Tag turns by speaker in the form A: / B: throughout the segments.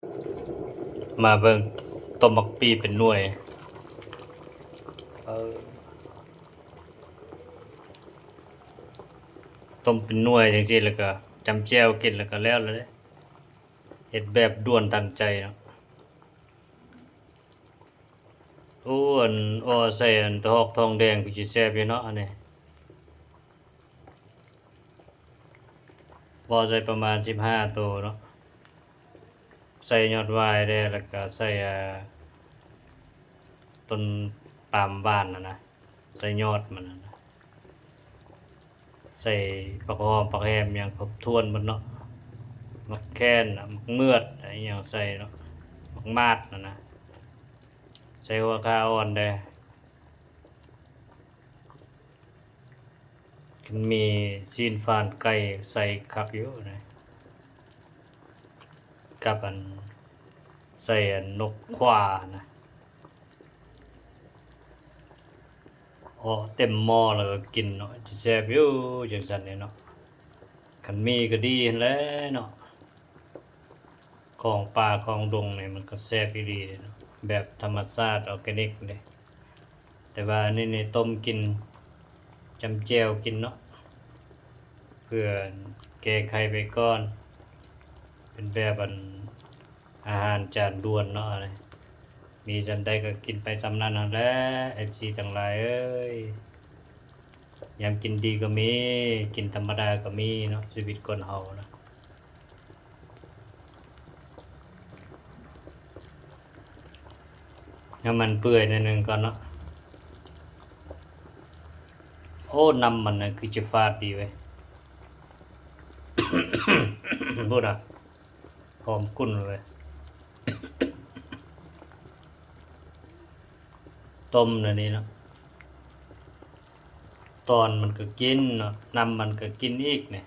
A: มาเบิ่งต้มบักปีเป็นหน่วยต้มเป็นหน่วยจังซี่แล้วก็จำแจ่วกินแล้วก็แล้วเลยเฮ็ดแบบด่วนทันใจเนาะโอ้อันอ้อใส่อันตะฮอกทองแดงคือสิแซ่บอยู่เนาะอันนี้บ่ใส่ประมาณ15ตัวเนาะใส่ยอดวายได้แล้วก็ใส่ต้นปาล์มหวานนะใส่ยอดมันนะใส่ผักหอมผักแฮมอย่างครบถ้วนหมดเนาะมักแค้นน่ะมักเมือดอะไรอย่างใส่เนาะมักมาดนะใส่หัวขาอ่อนได้มีซีนฟานไก่ใส่คักอยู่นะกับอันใส่อันนกขวานะอ๋อเต็มหม้อแล้วก็กินเนาะสิแซ่บอยู่จังซั่นนี่เนาะคันมีก็ดีหั้นแหละเนาะของป่าของดงนี่มันก็แซ่บอีหลีเนาะแบบธรรมชาติออร์แกนิกเด้แต่ว่านี่ต้มกินจำแจ่วกินเนาะเพื่อแก้ไขไปก่อนเป็นแบบอันอาหารจานด่วนเนาะอะไรมีส่ำใดก็กินไปส่ำนั้นนั่นแหละ FC ทั้งหลายเอ้ยยามกินดีก็มีกินธรรมดาก็มีเนาะชีวิตคนเฮานะให้มันเปื่อยหน่อยหนึงก่อนเนาะโอ้น้ำมันน่ะคือจะฟาดดีเว้ย พูดอ่ะหอมกุ่นเลยต้มอันนี้เนาะตอนมันก็กินเนาะน้ำมันก็กินอีกเนี่ย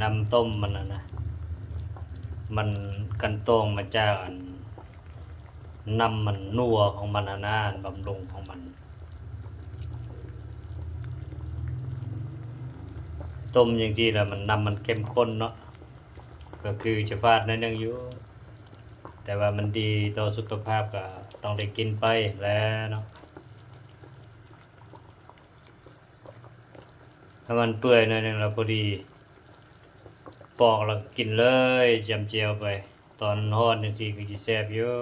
A: น้ำต้มมันนะมันกันตองมาจากอันน้ำมันนัวของมันนะบำรุงของมันต้มอย่างที่แล้วมันน้ำมันเข้มข้นเนาะก็คือจะฟาดในนึงอยู่แต่ว่ามันดีต่อสุขภาพก็ต้องได้กินไปแล้วเนาะถ้ามันเปื่อยหน่อยนึงแล้วพอดีปอกแล้วกินเลยจำเจียวไปตอนร้อนจังซี่ก็สิแซ่บอยู่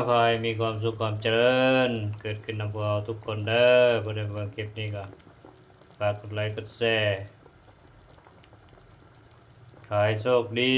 A: ขอให้มีความสุขความเจริญเกิดขึ้นนำพวกเราทุกคนเด้อผู้ใดเบิ่งคลิปนี้ก็ฝากกดไลค์กดแชร์ขอให้โชคดี